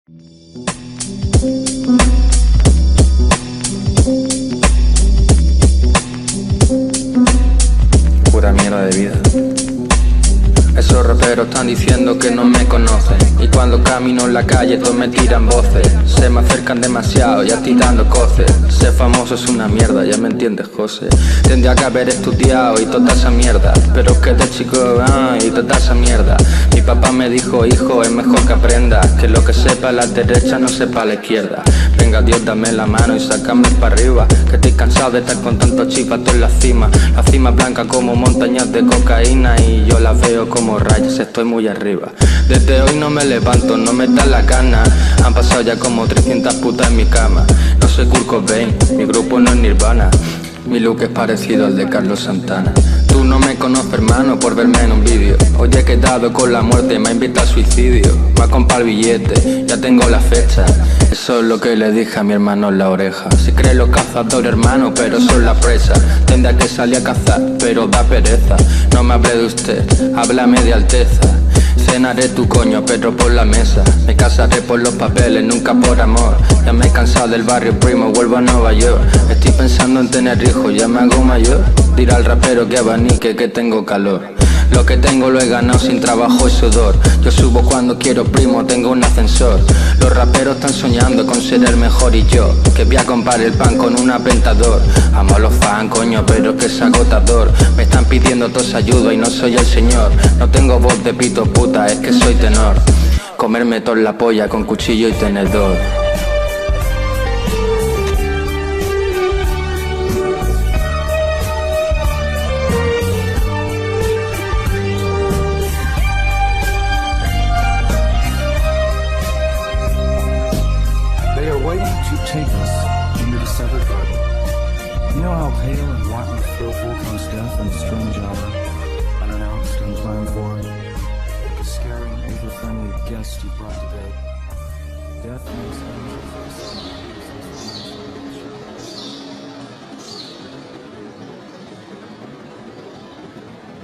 Pura mierda de vida. Esos raperos están diciendo que no me conocen, y cuando camino en la calle todos me tiran voces. Se me acercan demasiado, ya estoy dando coces. Ser famoso es una mierda, ya me entiendes, José. Tendría que haber estudiado y toda esa mierda, pero es que de chico, y toda esa mierda. Mi papá me dijo, hijo, es mejor que aprendas, que lo que sepa a la derecha no sepa a la izquierda. Venga Dios, dame la mano y sácame para arriba, que estoy cansado de estar con tantos chivatos en la cima blanca como montañas de cocaína, y yo las veo como rayas, estoy muy arriba. Desde hoy no me levanto, no me da la gana. Han pasado ya como 300 putas en mi cama. No soy Kurt Cobain, mi grupo no es Nirvana. Mi look es parecido al de Carlos Santana. Tú no me conoces, hermano, por verme en un vídeo. Hoy he quedado con la muerte, me invita al suicidio. Me ha comprado el billete, ya tengo la fecha. Eso es lo que le dije a mi hermano en la oreja. Se creen los cazadores, hermano, pero son la presa. Tendría que salir a cazar, pero da pereza. No me hable de usted, háblame de Alteza. Cenaré tu coño, pero por la mesa. Me casaré por los papeles, nunca por amor. Ya me he cansado del barrio, primo, vuelvo a Nueva York. Estoy pensando en tener hijos, ya me hago mayor. Dirá al rapero que abanique, que tengo calor. Lo que tengo lo he ganado sin trabajo y sudor. Yo subo cuando quiero, primo, tengo un ascensor. Los raperos están soñando con ser el mejor, y yo, que voy a comprar el pan con un aventador. Amo a los fans, coño, pero es que es agotador. Me están pidiendo todos ayuda y no soy el señor. No tengo voz de pito puta, es que soy tenor. Comerme toda la polla con cuchillo y tenedor. They are waiting to take us into the severed garden. You know how pale and white with fearful comes death in a strange hour, unannounced, unplanned for, like a scaring, over-friendly guest you brought to bed. Death makes angels.